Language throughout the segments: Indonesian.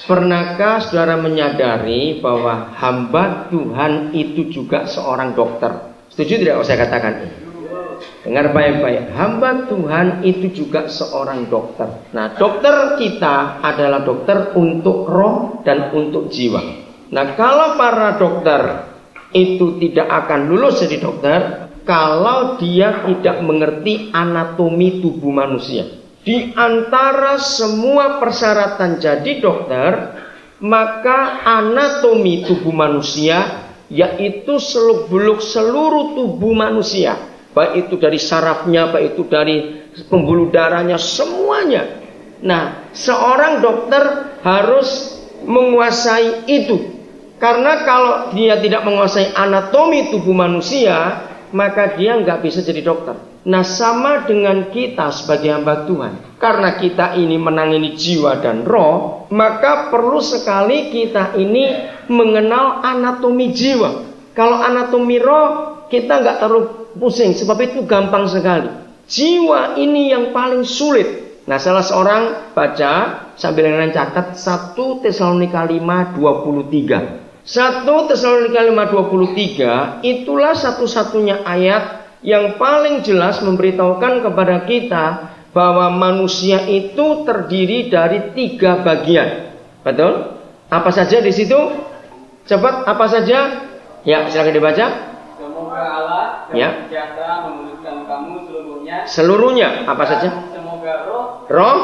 Pernahkah saudara menyadari bahwa hamba Tuhan itu juga seorang dokter? Setuju tidak kalau saya katakan ini? Dengar baik-baik, hamba Tuhan itu juga seorang dokter. Nah, dokter kita adalah dokter untuk roh dan untuk jiwa. Nah, kalau para dokter itu tidak akan lulus jadi dokter kalau dia tidak mengerti anatomi tubuh manusia. Di antara semua persyaratan jadi dokter, maka anatomi tubuh manusia, yaitu seluk-beluk seluruh tubuh manusia, baik itu dari sarafnya, baik itu dari pembuluh darahnya, semuanya. Nah, seorang dokter harus menguasai itu. Karena kalau dia tidak menguasai anatomi tubuh manusia, maka dia nggak bisa jadi dokter. Nah, sama dengan kita sebagai hamba Tuhan. Karena kita ini menangani jiwa dan roh, maka perlu sekali kita ini mengenal anatomi jiwa. Kalau anatomi roh, kita nggak terlalu pusing, sebab itu gampang sekali. Jiwa ini yang paling sulit. Nah, salah seorang baca sambil dengan catat 1 Tesalonika 5:23. 1 Tesalonika 5:23 itulah satu-satunya ayat yang paling jelas memberitahukan kepada kita bahwa manusia itu terdiri dari 3 bagian. Betul? Apa saja di situ? Cepat, apa saja? Ya, silakan dibaca. Semoga Allah ya, sejahtera memulihkan kamu seluruhnya. Seluruhnya, apa saja? Semoga roh,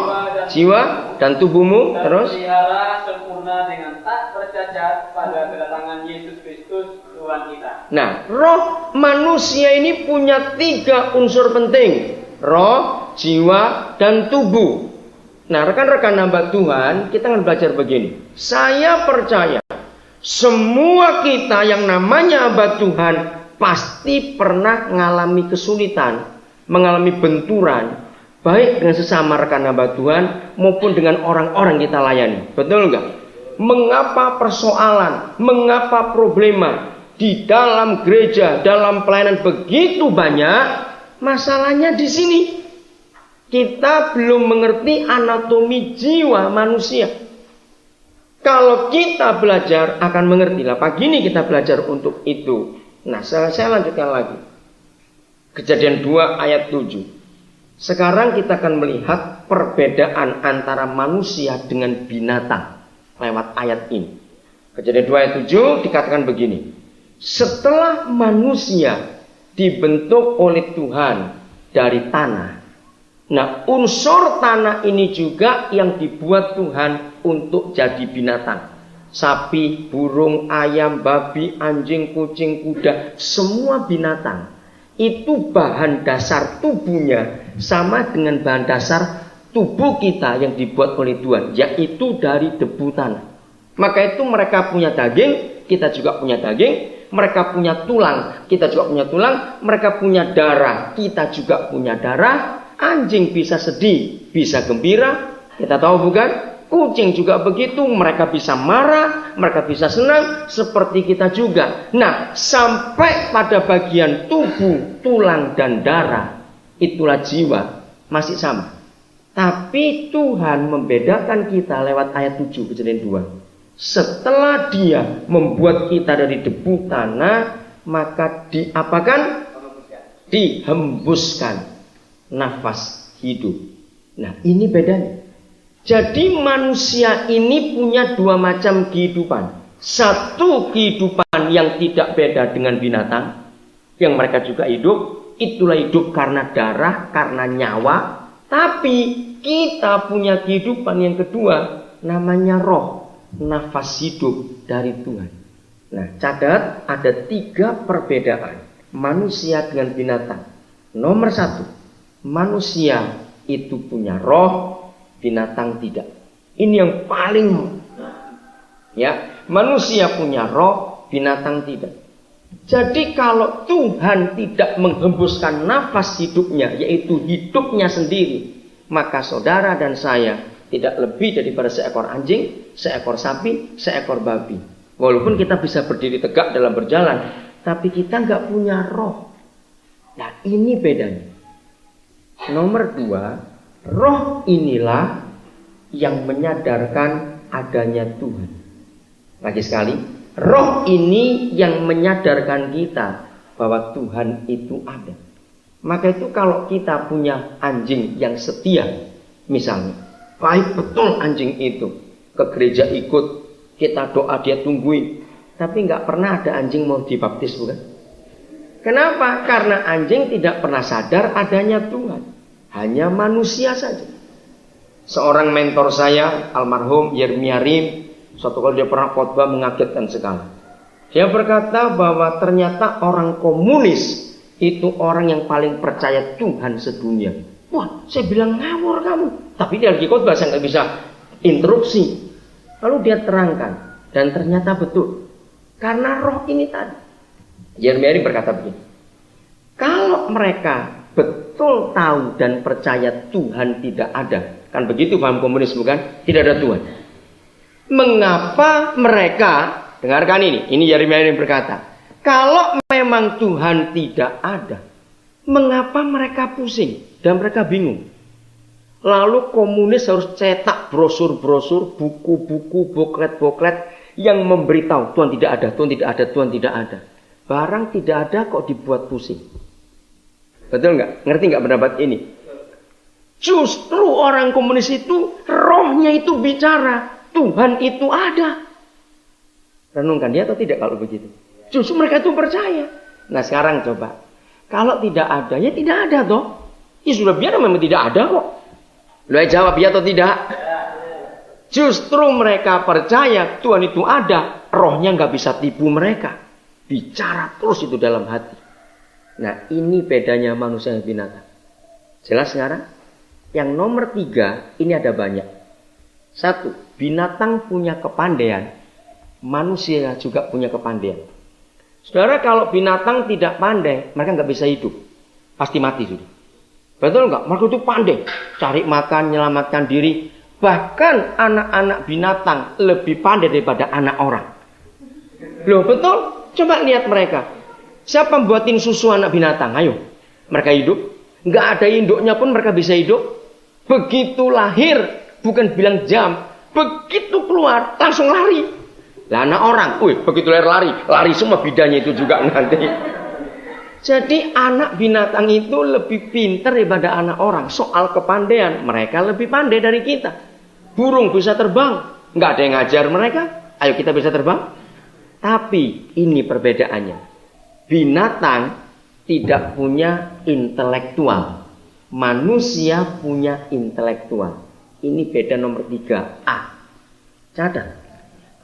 jiwa, dan tubuhmu terus pelihara sempurna dengan tak tercacat pada kedatangan Yesus Kristus Tuhan kita. Nah, roh manusia ini punya 3 unsur penting: roh, jiwa, dan tubuh. Nah, rekan-rekan hamba Tuhan, kita akan belajar begini. Saya percaya semua kita yang namanya hamba Tuhan pasti pernah mengalami kesulitan, mengalami benturan, baik dengan sesama rekan hamba Tuhan maupun dengan orang-orang kita layani. Betul enggak? Mengapa persoalan, mengapa problema di dalam gereja, dalam pelayanan begitu banyak? Masalahnya di sini. Kita belum mengerti anatomi jiwa manusia. Kalau kita belajar akan mengerti. Lah, pagi ini kita belajar untuk itu. Nah, saya lanjutkan lagi. Kejadian 2 ayat 7. Sekarang kita akan melihat perbedaan antara manusia dengan binatang lewat ayat ini. Kejadian 2 ayat 7 dikatakan begini. Setelah manusia dibentuk oleh Tuhan dari tanah. Nah, unsur tanah ini juga yang dibuat Tuhan untuk jadi binatang. Sapi, burung, ayam, babi, anjing, kucing, kuda, semua binatang. Itu bahan dasar tubuhnya sama dengan bahan dasar tubuh kita yang dibuat oleh Tuhan, yaitu dari debu tanah. Maka itu mereka punya daging, kita juga punya daging. Mereka punya tulang, kita juga punya tulang. Mereka punya darah, kita juga punya darah. Anjing bisa sedih, bisa gembira, kita tahu bukan? Kucing juga begitu, mereka bisa marah, mereka bisa senang, seperti kita juga. Nah, sampai pada bagian tubuh, tulang dan darah, itulah jiwa, masih sama. Tapi Tuhan membedakan kita lewat ayat 7 Kejadian 2. Setelah Dia membuat kita dari debu tanah, maka diapakan? Dihembuskan nafas hidup. Nah, ini bedanya. Jadi manusia ini punya 2 macam kehidupan. Satu kehidupan yang tidak beda dengan binatang, yang mereka juga hidup. Itulah hidup karena darah, karena nyawa. Tapi kita punya kehidupan yang kedua, namanya roh, nafas hidup dari Tuhan. Nah, catat ada 3 perbedaan manusia dengan binatang. Nomor 1, manusia itu punya roh, binatang tidak. Ini yang paling, ya, manusia punya roh, binatang tidak. Jadi kalau Tuhan tidak menghembuskan nafas hidupnya, yaitu hidupnya sendiri, maka saudara dan saya tidak lebih daripada seekor anjing, seekor sapi, seekor babi. Walaupun kita bisa berdiri tegak dalam berjalan, tapi kita nggak punya roh. Nah, ini bedanya. Nomor 2, roh inilah yang menyadarkan adanya Tuhan. Lagi sekali, roh ini yang menyadarkan kita bahwa Tuhan itu ada. Maka itu kalau kita punya anjing yang setia, misalnya, baik betul anjing itu, ke gereja ikut, kita doa dia tungguin, tapi nggak pernah ada anjing mau dibaptis, bukan? Kenapa? Karena anjing tidak pernah sadar adanya Tuhan, hanya manusia saja. Seorang mentor saya, almarhum Yeremia Rim, suatu kali dia pernah khotbah mengagetkan sekali. Dia berkata bahwa ternyata orang komunis itu orang yang paling percaya Tuhan sedunia. Wah, saya bilang ngawur kamu. Tapi dia lagi khotbah, saya nggak bisa interupsi. Lalu dia terangkan, dan ternyata betul. Karena roh ini tadi. Yeremia Rim berkata begini. Kalau mereka betul tahu dan percaya Tuhan tidak ada. Kan begitu paham komunis, bukan? Tidak ada Tuhan. Mengapa mereka, dengarkan ini Yeremia yang berkata, kalau memang Tuhan tidak ada, mengapa mereka pusing dan mereka bingung? Lalu komunis harus cetak brosur-brosur, buku-buku, boklet-boklet yang memberitahu Tuhan tidak ada, Tuhan tidak ada, Tuhan tidak ada. Barang tidak ada kok dibuat pusing. Betul nggak? Ngerti nggak pendapat ini? Justru orang komunis itu rohnya itu bicara. Tuhan itu ada. Renungkan dia atau tidak kalau begitu? Justru mereka itu percaya. Nah sekarang coba. Kalau tidak ada, ya tidak ada toh. Ya sudah biar memang tidak ada kok. Lu jawab ya atau tidak? Justru mereka percaya Tuhan itu ada. Rohnya nggak bisa tipu mereka. Bicara terus itu dalam hati. Nah ini bedanya manusia dan binatang. Jelas sekarang? Yang nomor 3, ini ada banyak. 1, binatang punya kepandaian. Manusia juga punya kepandaian. Saudara, kalau binatang tidak pandai, mereka nggak bisa hidup. Pasti mati sudah. Betul nggak? Mereka itu pandai. Cari makan, menyelamatkan diri. Bahkan anak-anak binatang lebih pandai daripada anak orang. Loh betul? Coba lihat mereka. Siapa buatin susu anak binatang? Ayo. Mereka hidup. Nggak ada induknya pun mereka bisa hidup. Begitu lahir, bukan bilang jam. Begitu keluar, langsung lari. Lah anak orang, begitu lahir lari semua bidanya itu juga nanti. Jadi anak binatang itu lebih pintar daripada anak orang. Soal kepandaian, mereka lebih pandai dari kita. Burung bisa terbang, nggak ada yang ngajar mereka. Ayo kita bisa terbang. Tapi ini perbedaannya. Binatang tidak punya intelektual. Manusia punya intelektual. Ini beda nomor 3A. Catat.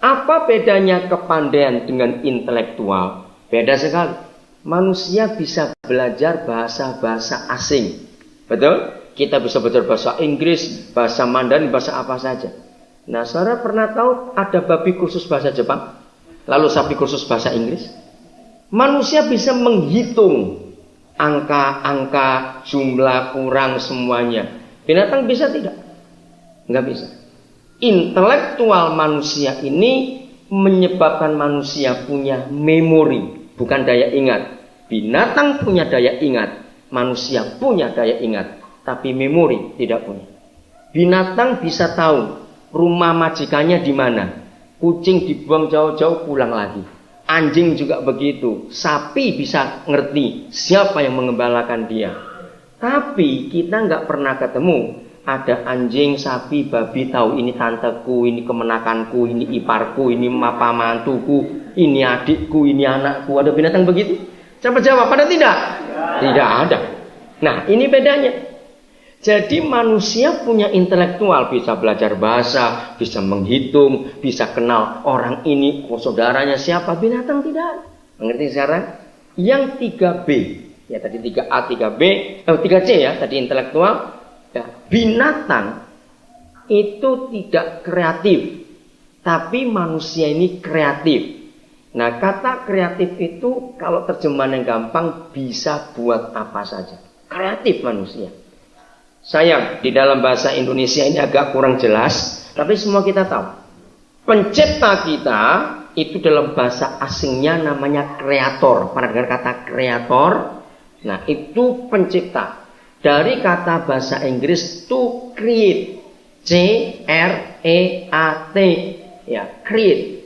Apa bedanya kepandaian dengan intelektual? Beda sekali. Manusia bisa belajar bahasa-bahasa asing. Betul? Kita bisa belajar bahasa Inggris, bahasa Mandarin, bahasa apa saja. Nah, saudara pernah tahu ada babi kursus bahasa Jepang? Lalu sapi kursus bahasa Inggris? Manusia bisa menghitung angka-angka, jumlah, kurang, semuanya. Binatang bisa tidak? Enggak bisa. Intelektual manusia ini menyebabkan manusia punya memori, bukan daya ingat. Binatang punya daya ingat, manusia punya daya ingat, tapi memori tidak punya. Binatang bisa tahu rumah majikannya di mana. Kucing dibuang jauh-jauh pulang lagi. Anjing juga begitu. Sapi bisa ngerti siapa yang mengembalakan dia. Tapi kita nggak pernah ketemu ada anjing, sapi, babi tahu ini tanteku, ini kemenakanku, ini iparku, ini pamantuku, ini adikku, ini anakku. Ada binatang begitu? Coba jawab, ada tidak? Tidak ada. Nah ini bedanya. Jadi manusia punya intelektual, bisa belajar bahasa, bisa menghitung, bisa kenal orang ini, saudaranya siapa. Binatang tidak. Mengerti sekarang? Yang 3B, ya tadi 3A, 3B, 3C ya, tadi intelektual. Ya, binatang itu tidak kreatif, tapi manusia ini kreatif. Nah kata kreatif itu kalau terjemahan yang gampang bisa buat apa saja. Kreatif manusia. Sayang, di dalam bahasa Indonesia ini agak kurang jelas, tapi semua kita tahu. Pencipta kita itu dalam bahasa asingnya namanya kreator. Pernah dengar kata kreator? Nah, itu pencipta. Dari kata bahasa Inggris to create. C R E A T. Ya, create.